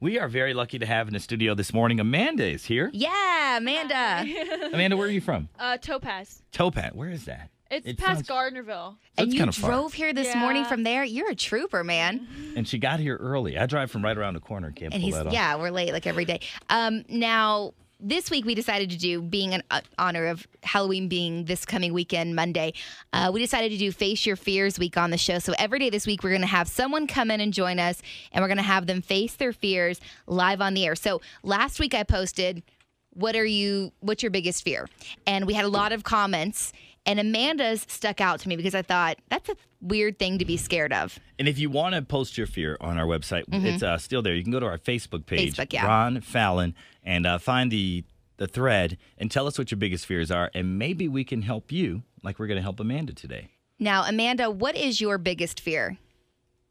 We are very lucky to have in the studio this morning. Amanda is here. Yeah, Amanda. Amanda, where are you from? Topaz. Topaz. Where is that? It past Gardnerville. And you far. drove here this morning from there? You're a trooper, man. And she got here early. I drive from right around the corner. Can't pull that off. Yeah, we're late like every day. Now, this week we decided to do, being in honor of Halloween being this coming weekend, Monday, we decided to do Face Your Fears week on the show. So every day this week we're going to have someone come in and join us, and we're going to have them face their fears live on the air. So last week I posted, what's your biggest fear? And we had a lot of comments, and Amanda's stuck out to me because I thought, that's a weird thing to be scared of. And if you want to post your fear on our website, it's still there. You can go to our Facebook page, yeah. Ron Fallon, and find the thread and tell us what your biggest fears are, and maybe we can help you like we're going to help Amanda today. Now, Amanda, what is your biggest fear?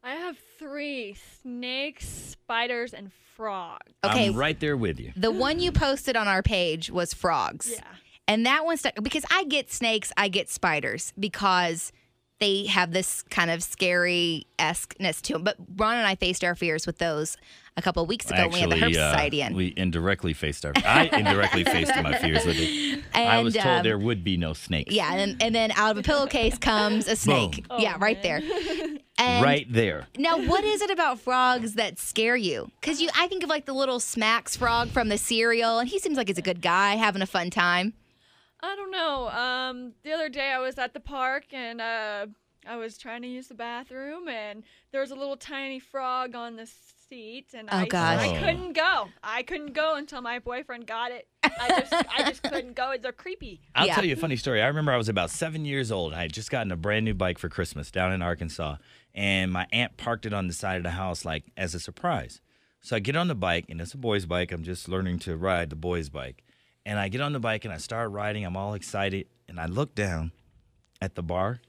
I have 3: snakes, spiders, and frogs. Okay. I'm right there with you. The one you posted on our page was frogs. Yeah. And that one stuck because I get snakes, I get spiders because they have this kind of scary-esqueness to them. But Ron and I faced our fears with those a couple of weeks ago when we had the Herp Society in. I indirectly faced my fears with it. I was told there would be no snakes. Yeah, and then out of a pillowcase comes a snake. Boom. Yeah, right there. And right there. Now, what is it about frogs that scare you? Because I think of like the little Smacks frog from the cereal, and he seems like he's a good guy, having a fun time. I don't know. The other day I was at the park and I was trying to use the bathroom and there was a little tiny frog on the seat and I couldn't go. I couldn't go until my boyfriend got it. I just couldn't go. They're creepy. I'll tell you a funny story. I remember I was about 7 years old. I had just gotten a brand new bike for Christmas down in Arkansas, and my aunt parked it on the side of the house like as a surprise. So I get on the bike, and it's a boy's bike. I'm just learning to ride the boy's bike. And I get on the bike and I start riding. I'm all excited. And I look down at the bar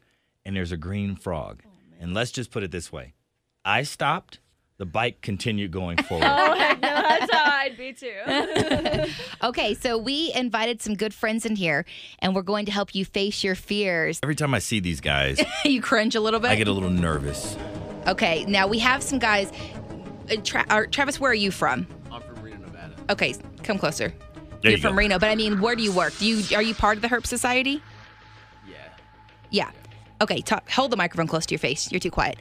and there's a green frog. And let's just put it this way. I stopped. The bike continued going forward. Oh, heck no. That's how I'd be too. Okay, so we invited some good friends in here and we're going to help you face your fears. Every time I see these guys, you cringe a little bit? I get a little nervous. Okay, now we have some guys. Travis, where are you from? I'm from Reno, Nevada. Okay, come closer. There You're you from go. Reno, but I mean, where do you work? Are you part of the Herp Society? Yeah. Yeah. Okay, hold the microphone close to your face. You're too quiet.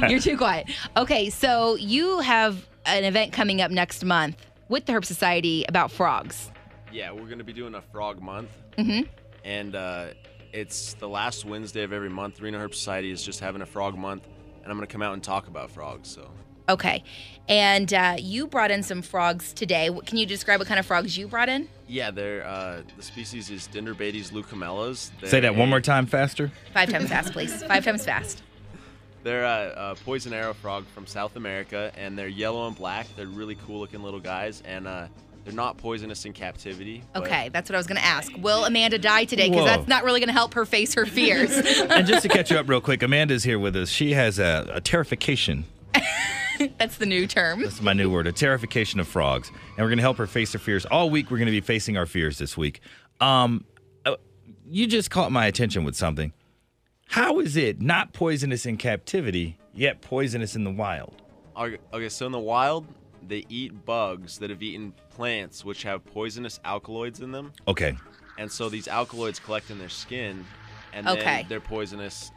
You're too quiet. Okay, so you have an event coming up next month with the Herp Society about frogs. Yeah, we're going to be doing a frog month. Mm-hmm. And it's the last Wednesday of every month. Reno Herp Society is just having a frog month. And I'm going to come out and talk about frogs, so... Okay, and you brought in some frogs today. Can you describe what kind of frogs you brought in? Yeah, they're the species is Dendrobates leucomellas. Say that one more time faster. 5 times fast, please. 5 times fast. They're a poison arrow frog from South America, and they're yellow and black. They're really cool-looking little guys, and they're not poisonous in captivity. Okay, that's what I was going to ask. Will Amanda die today? Because that's not really going to help her face her fears. And just to catch you up real quick, Amanda's here with us. She has a terrification. That's the new term. That's my new word, a terrification of frogs. And we're going to help her face her fears. All week, we're going to be facing our fears this week. You just caught my attention with something. How is it not poisonous in captivity, yet poisonous in the wild? Okay, so in the wild, they eat bugs that have eaten plants which have poisonous alkaloids in them. Okay. And so these alkaloids collect in their skin, and then they're poisonous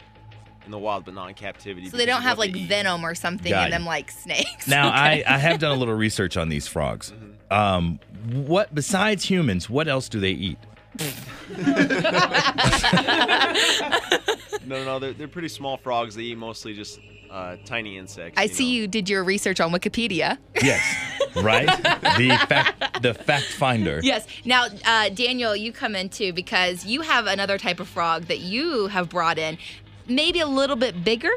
in the wild, but not in captivity. So they don't have like venom or something in them like snakes. Now, I have done a little research on these frogs. What besides humans, what else do they eat? No, they're pretty small frogs. They eat mostly just tiny insects. I see you did your research on Wikipedia. Yes, right? The fact finder. Yes. Now, Daniel, you come in too because you have another type of frog that you have brought in. Maybe a little bit bigger?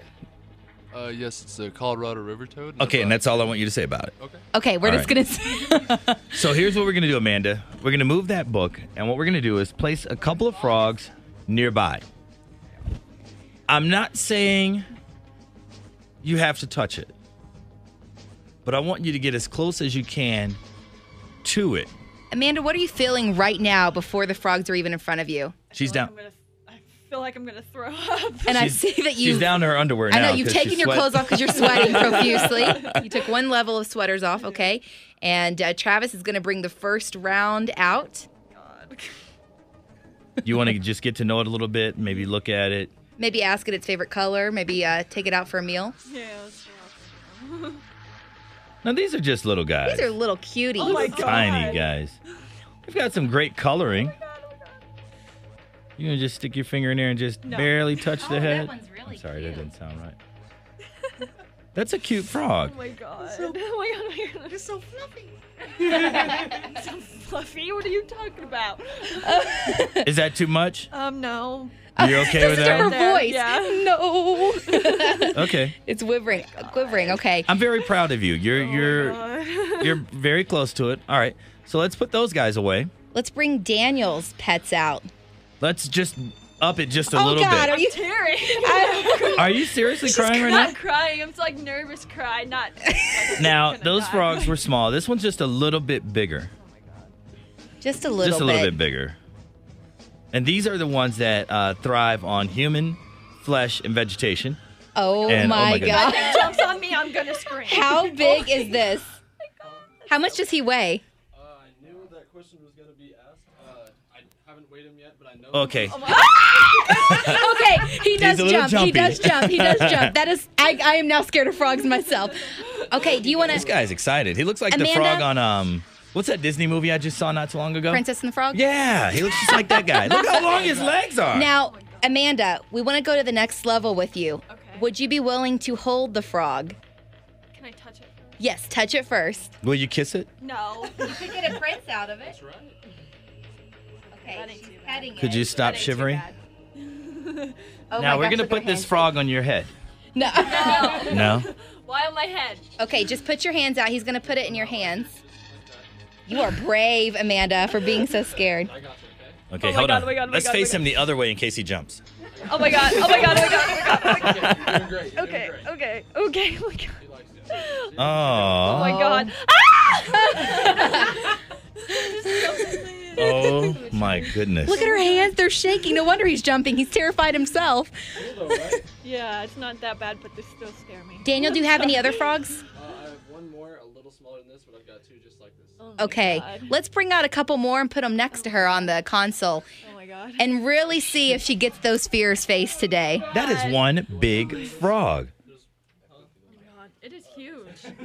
Yes, it's a Colorado river toad. Okay, and that's all I want you to say about it. Okay, we're just going to... So here's what we're going to do, Amanda. We're going to move that book, and what we're going to do is place a couple of frogs nearby. I'm not saying you have to touch it, but I want you to get as close as you can to it. Amanda, what are you feeling right now before the frogs are even in front of you? She's down. I feel like like I'm gonna throw up. And I see that she's down to her underwear now. I know you've taken your clothes off because you're sweating profusely. You took one level of sweaters off, okay? And Travis is going to bring the first round out. God. You want to just get to know it a little bit, maybe look at it. Maybe ask it its favorite color. Maybe take it out for a meal. Yeah. Let's go. Now, these are just little guys. These are little cuties. Oh my God. Tiny guys. We've got some great coloring. You gonna just stick your finger in there and just barely touch the head? That one's really I'm sorry, cute. that didn't sound right. That's a cute frog. Oh my God. Oh my God. It's so fluffy. So fluffy? What are you talking about? Is that too much? No. You're okay with Listen to that her one? voice. Yeah. No. Okay. It's quivering. Okay. I'm very proud of you. You're God. very close to it. All right. So let's put those guys away. Let's bring Daniel's pets out. Let's just up it just a Oh little God, bit. are you tearing? Are you seriously crying right not now? crying. I'm like nervous cry, not. Now, gonna those die. frogs were small. This one's just a little bit bigger. Just a little Just a little bit bigger. And these are the ones that thrive on human flesh and vegetation. Oh And- oh my my goodness. God. If it jumps on me, I'm gonna scream. How big is this? How much does he weigh? I knew that question was going to be asked. I haven't weighed him yet, but I know. Okay. Okay, he does a little jump. He jumpy. does jump. He does jump. That is, I am now scared of frogs myself. Okay, do you want This to guy's excited. He looks like the Amanda? frog on what's that Disney movie I just saw not too long ago? Princess and the Frog? Yeah, he looks just like that guy. Look how long his legs are. Now, Amanda, we want to go to the next level with you. Okay. Would you be willing to hold the frog? Can I touch it? Yes, touch it first. Will you kiss it? No. You could get a prince out of it. That's right. Okay, That ain't she's too bad. petting Could it. you stop That ain't too shivering? bad. Oh Now my we're gosh, gonna look at put her this hands. frog on your head. No. No. Why on my head? Okay, just put your hands out. He's gonna put it in your hands. You are brave, Amanda, for being so scared. I got you, okay? Okay, Oh my hold God, on. oh my God, oh my Let's God, oh my face God. him the other way in case he jumps. Oh my God. Oh my God. Oh my God. Oh my God. Oh my God. You're doing great. You're Okay. doing great. Okay. Okay. Oh my God. He likes you. Oh. Oh my God. Oh my goodness. Look at her hands. They're shaking. No wonder he's jumping. He's terrified himself. Cool though, right? Yeah, it's not that bad, but they still scare me. Daniel, do you have any other frogs? I have one more, a little smaller than this, but I've got two just like this. Oh my Okay, God. let's bring out a couple more and put them next to her on the console Oh my God. and really see if she gets those fears faced today. That is one big frog. Oh my God. It is huge.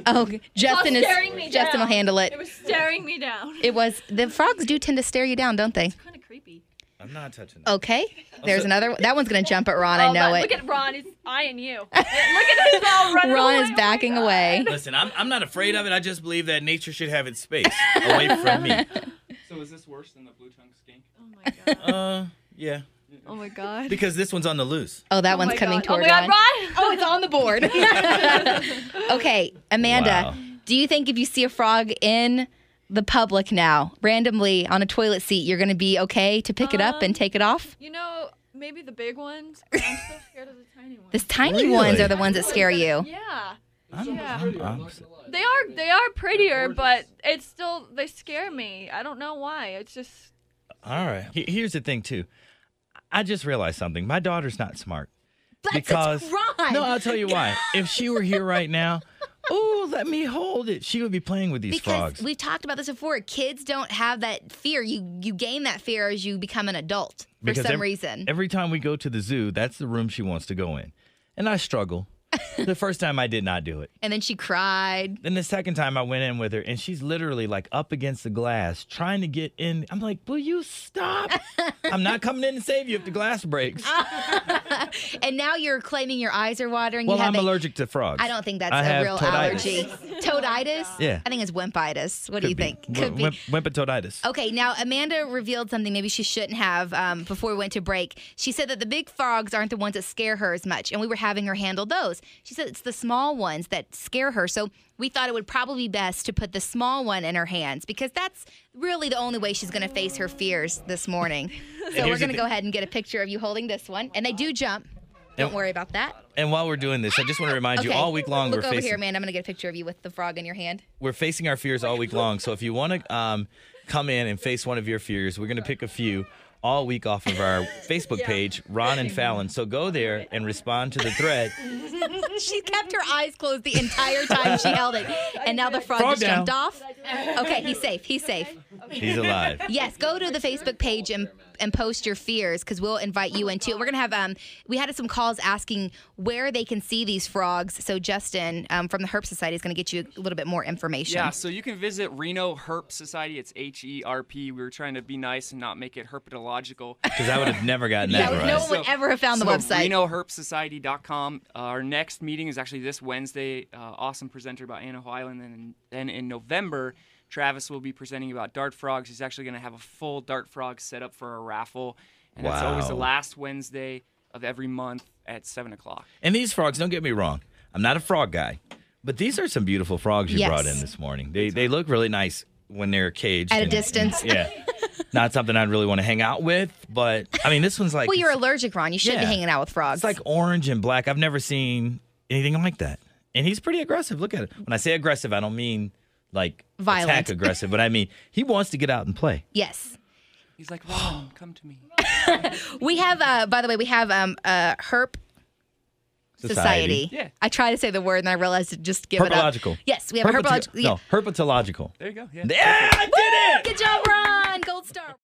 Oh, Justin is. staring me Justin will down. handle it. It was staring me down. It was. The frogs do tend to stare you down, don't they? Kind of creepy. I'm not touching that. Okay. There's another. That one's gonna jump at Ron. Oh, I know but it. Look at Ron. He's eyeing you. Look at him all running Ron away. is Oh my backing God. away. Listen, I'm not afraid of it. I just believe that nature should have its space away from me. So is this worse than the blue tongue skink? Oh my God. Yeah. Oh my God. Because this one's on the loose. Oh, that Oh one's my coming God. toward Oh my God, Ron. Ron. Oh, it's on the board. Okay, Amanda, Wow. do you think if you see a frog in the public now, randomly on a toilet seat, you're going to be okay to pick it up and take it off? You know, maybe the big ones. But I'm still scared of the tiny ones. The tiny Really? ones are the ones that scare you. Yeah. Yeah. I'm opposite. They are prettier, but it's still they scare me. I don't know why. It's just All right. Here's the thing, too. I just realized something. My daughter's not smart. That's a crime. No, I'll tell you why. If she were here right now, oh, let me hold it. She would be playing with these Because frogs. we've talked about this before. Kids don't have that fear. You gain that fear as you become an adult for some reason. Every time we go to the zoo, that's the room she wants to go in. And I struggle. The first time I did not do it. And then she cried. Then the second time I went in with her, and she's literally like up against the glass trying to get in. I'm like, will you stop? I'm not coming in to save you if the glass breaks. And now you're claiming your eyes are watering. Well, you have I'm allergic to frogs. I don't think that's I a have real toaditis. allergy. Toaditis? Yeah. I think it's wimpitis. What do you think? Could be. Wimpatotitis. Okay, now Amanda revealed something maybe she shouldn't have before we went to break. She said that the big frogs aren't the ones that scare her as much, and we were having her handle those. She said it's the small ones that scare her. So we thought it would probably be best to put the small one in her hands because that's really the only way she's going to face her fears this morning. So we're here's the going to go ahead and get a picture of you holding this one, and they do jump. Don't worry about that. And while we're doing this, I just want to remind you, Okay. all week long Look we're over facing here, Amanda. I'm going to get a picture of you with the frog in your hand. we're facing our fears all week long. So if you want to come in and face one of your fears, we're going to pick a few. all week off of our Facebook page, Ron and Fallon. So go there and respond to the thread. She kept her eyes closed the entire time she held it. And now the frog just jumped off. Okay, he's safe. He's safe. He's alive. Yes, go to the Facebook page and post your fears because we'll invite you in too. We're going to have, we had some calls asking where they can see these frogs. So Justin from the Herp Society is going to get you a little bit more information. Yeah, so you can visit Reno Herp Society. It's HERP. We were trying to be nice and not make it herpetological. Because I would have never gotten that right. No one would ever have found the website. RenoHerpSociety.com. Our next meeting is actually this Wednesday. Awesome presenter about Anna Highland. And then in November, Travis will be presenting about dart frogs. He's actually going to have a full dart frog set up for a raffle. And that's always the last Wednesday of every month at 7 o'clock. And these frogs, don't get me wrong, I'm not a frog guy, but these are some beautiful frogs you brought in this morning. They look really nice when they're caged. At a distance. Yeah. Not something I'd really want to hang out with, but I mean, this one's like. Well, you're allergic, Ron. You shouldn't be hanging out with frogs. It's like orange and black. I've never seen anything like that. And he's pretty aggressive. Look at it. When I say aggressive, I don't mean like violent, attack aggressive, but I mean he wants to get out and play. Yes. He's like, Ron, come to me. We have, by the way, Herp Society. Yeah. I tried to say the word and I realized to just give it up. Herpetological. Yes, we have a herpetological. No, herpetological. There you go. Yeah, I did it! Good job, Ron. Gold star.